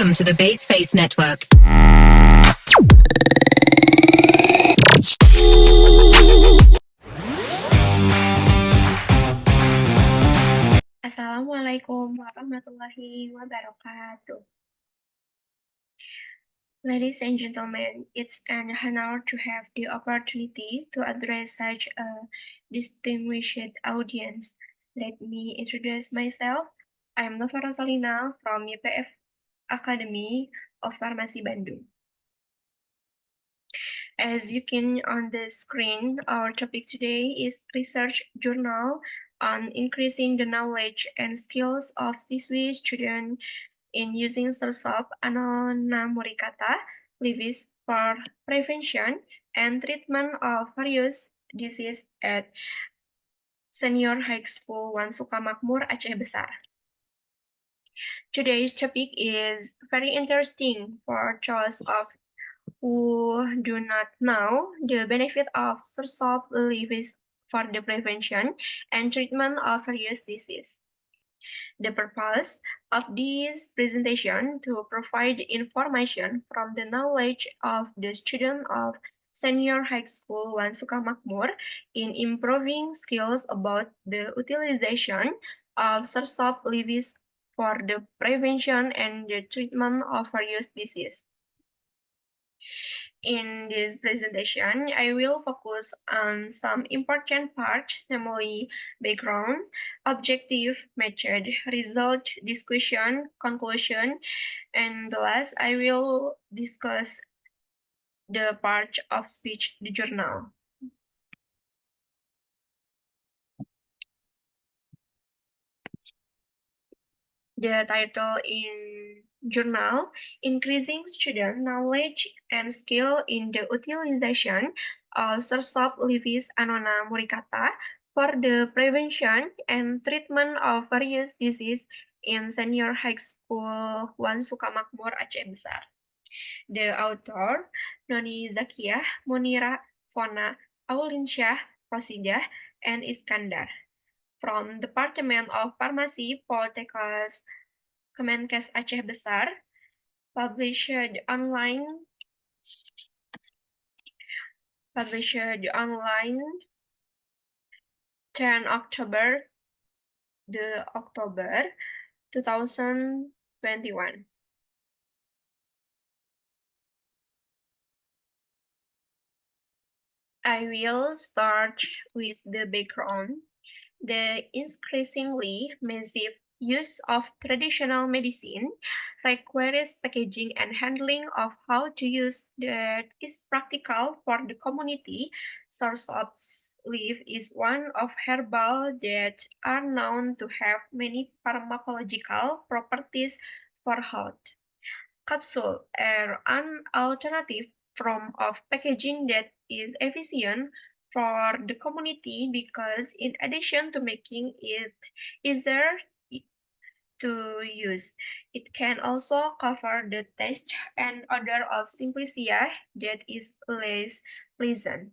Welcome to the Baseface Network. Assalamualaikum warahmatullahi wabarakatuh. Ladies and gentlemen, it's an honor to have the opportunity to address such a distinguished audience. Let me introduce myself. I'm Nova Rosalina from YPF Academy of Pharmacy Bandung. As you can on the screen, our topic today is research journal on increasing the knowledge and skills of CSW students in using Sersob Annona Muricata leaves for prevention and treatment of various diseases at Senior High School 1 Sukamakmur, Aceh Besar. Today's topic is very interesting for those of who do not know the benefit of Sersob leaves for the prevention and treatment of various diseases. The purpose of this presentation to provide information from the knowledge of the student of Senior High School 1 Sukamakmur in improving skills about the utilization of Sersob leaves for the prevention and the treatment of various diseases. In this presentation, I will focus on some important parts, namely background, objective, method, result, discussion, conclusion, and last, I will discuss the part of speech, the journal. The title in journal, Increasing Student Knowledge and Skill in the Utilization of Sersob leavis Annona Muricata for the Prevention and Treatment of Various Diseases in Senior High School 1 Sukamakmur, Aceh Besar. The author, Noni Zakiyah, Munira, Fona, Aulinsyah, Rosidah, and Iskandar. From Department of Pharmacy, Poltekkes Kemenkes Aceh Besar, published online 10 October 2021. I will start with the background. The increasingly massive use of traditional medicine requires packaging and handling of how to use that is practical for the community. Sersob leaf is one of herbal that are known to have many pharmacological properties for health. Capsule are an alternative form of packaging that is efficient for the community because in addition to making it easier to use, it can also cover the taste and odor of Simplicia that is less pleasant.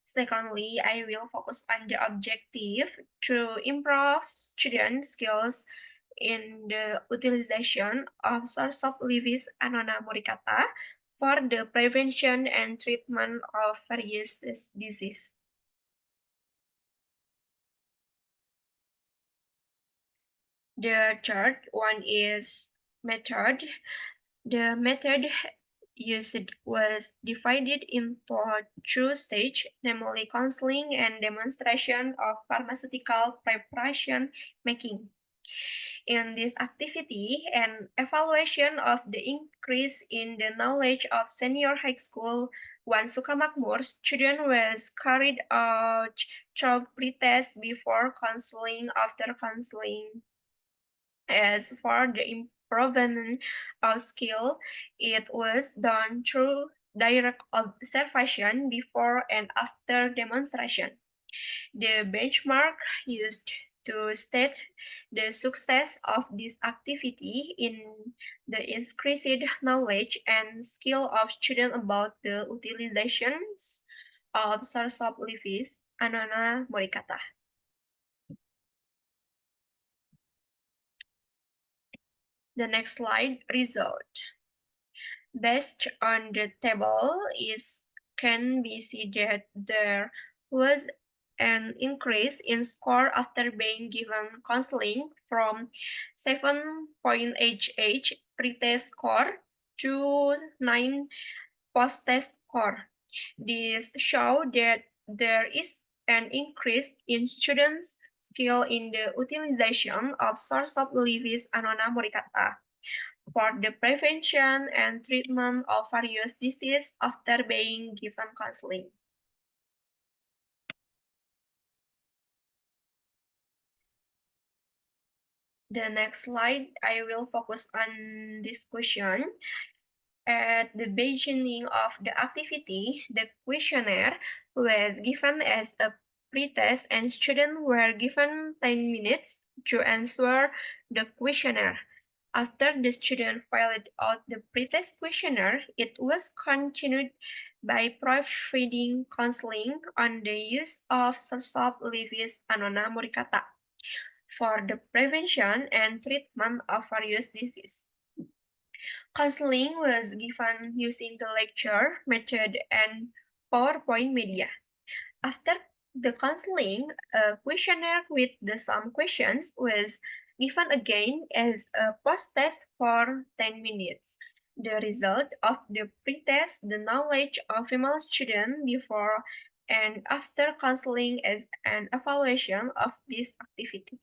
Secondly, I will focus on the objective to improve student skills in the utilization of Sersob leavis Annona Muricata for the prevention and treatment of various diseases. The third one is method. The method used was divided into two stages, namely counseling and demonstration of pharmaceutical preparation making. In this activity, an evaluation of the increase in the knowledge of Senior High School 1 Sukamakmur student was carried out through pretest before counseling, after counseling. As for the improvement of skill, it was done through direct observation before and after demonstration. The benchmark used to state the success of this activity in the increased knowledge and skill of students about the utilizations of Sersob leavis Annona Muricata. The next slide, result. Based on the table can be seen that there was an increase in score after being given counseling from 7.88 pretest score to 9 post-test score. This shows that there is an increase in students' skill in the utilization of source of Levis Annona muricata for the prevention and treatment of various diseases after being given counseling. The next slide, I will focus on this question. At the beginning of the activity, the questionnaire was given as a pretest and students were given 10 minutes to answer the questionnaire. After the student filled out the pretest questionnaire, it was continued by providing counseling on the use of Sorsop Levis Annona muricata for the prevention and treatment of various diseases. Counseling was given using the lecture method and PowerPoint media. After the counseling, a questionnaire with the some questions was given again as a post-test for 10 minutes. The result of the pre-test, the knowledge of female student before and after counseling as an evaluation of this activity.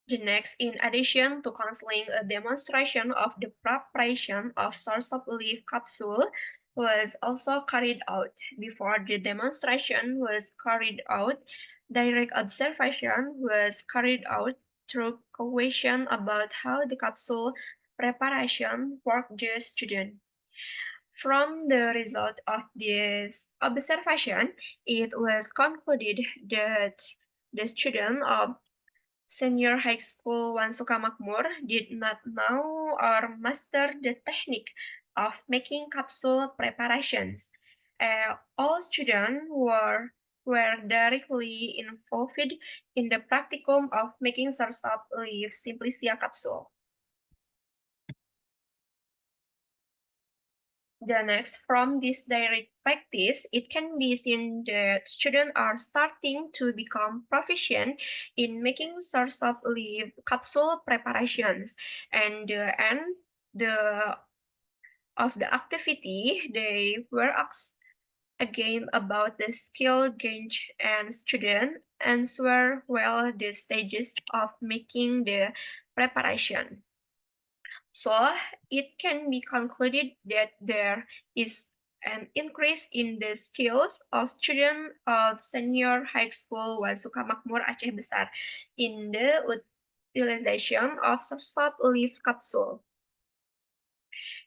The next, in addition to counseling, a demonstration of the preparation of source of leaf capsule was also carried out. Before the demonstration was carried out, direct observation was carried out through question about how the capsule preparation worked the student. From the result of this observation, it was concluded that the student of Senior High School Wan Sukamakmur did not know or master the technique of making capsule preparations. All students were directly involved in the practicum of making Sarsap leaf Simplicia capsule. The next, from this direct practice, it can be seen that students are starting to become proficient in making source of leaf capsule preparations. And the end of the activity, they were asked again about the skill gained and students answer well the stages of making the preparation. So it can be concluded that there is an increase in the skills of students of Senior High School Wan Sukamakmur Aceh Besar in the utilization of substop leaf capsule.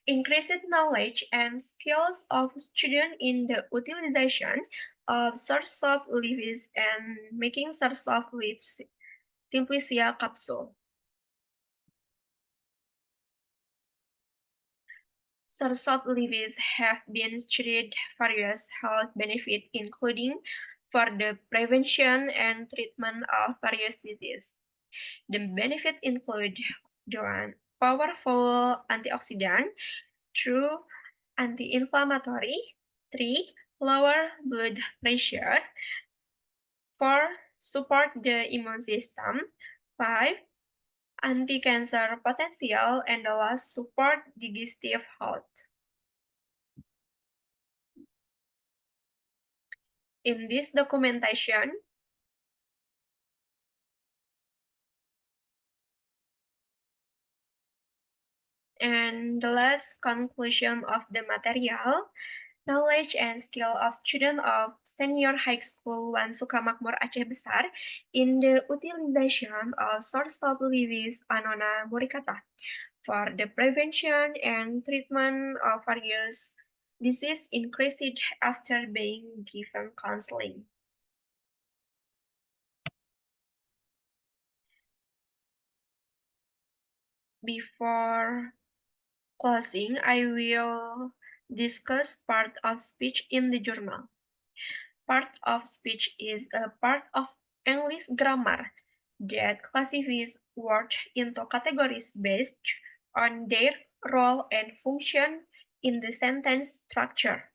Increased knowledge and skills of students in the utilization of source of leaves and making source of leaves Simplicia capsule. Source of leaves have been studied various health benefits, including for the prevention and treatment of various diseases. The benefits include 1. Powerful antioxidant, 2. Anti-inflammatory, 3. Lower blood pressure, 4. Support the immune system, 5. Anti-cancer potential, and the last, support digestive health. In this documentation, and the last conclusion of the material, knowledge and skill of students of Senior High School Wan Sukamakmur Aceh Besar in the utilization of source of Levis Annona muricata for the prevention and treatment of various diseases increased after being given counseling. Before closing, I will discuss part of speech in the journal. Part of speech is a part of English grammar that classifies words into categories based on their role and function in the sentence structure.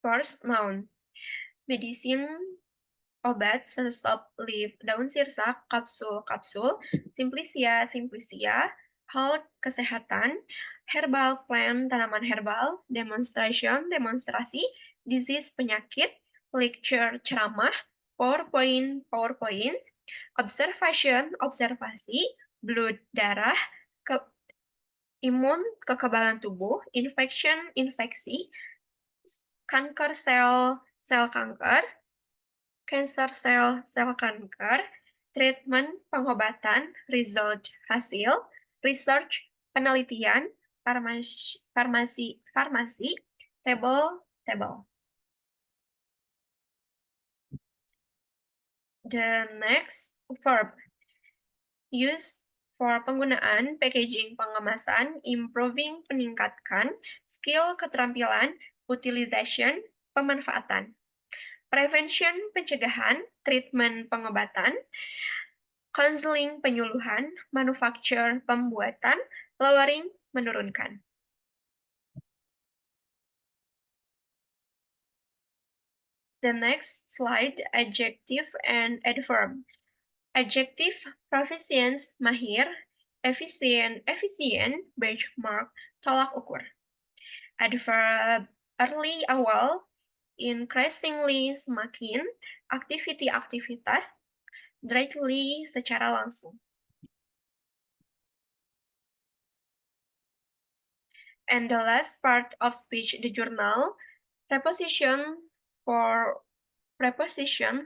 First, noun. Medicine, obat, sersop, leaf, daun sirsak, kapsul, kapsul, simplicia, simplicia, health, kesehatan, herbal, plant, tanaman herbal, demonstration, demonstrasi, disease, penyakit, lecture, ceramah, PowerPoint, PowerPoint, observation, observasi, blood, darah, ke imun, kekebalan tubuh, infection, infeksi, kanker sel, sel kanker, cancer sel, sel kanker, treatment, pengobatan, result, hasil, research, penelitian, farmasi, farmasi, farmasi, table, table. The next verb, use for penggunaan, packaging, pengemasan, improving, peningkatkan, skill, keterampilan, utilization, pemanfaatan. Prevention, pencegahan, treatment, pengobatan, counseling, penyuluhan, manufacture, pembuatan, lowering, menurunkan. The next slide, adjective and adverb. Adjective, proficient, mahir, efisien, efisien, benchmark, tolak ukur. Adverb, early, awal, increasingly, semakin, activity, aktivitas, directly, secara langsung. And the last part of speech, the journal, preposition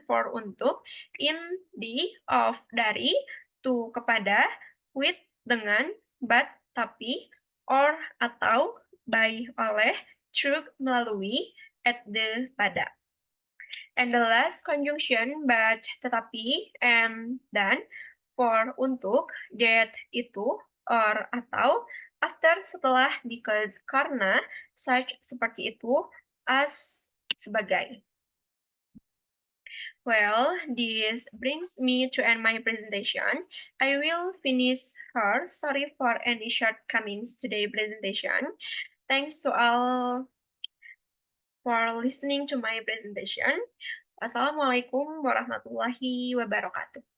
for untuk, in, di, of, dari, to, kepada, with, dengan, but, tapi, or, atau, by, oleh, through, melalui, at the, pada. And the last conjunction, but, tetapi, and, dan, for, untuk, that, itu, or, atau, after, setelah, because, karena, such, seperti itu, as, sebagai. Well, this brings me to end my presentation. I will finish her. Sorry for any shortcomings today presentation. Thanks to all for listening to my presentation. Wassalamualaikum warahmatullahi wabarakatuh.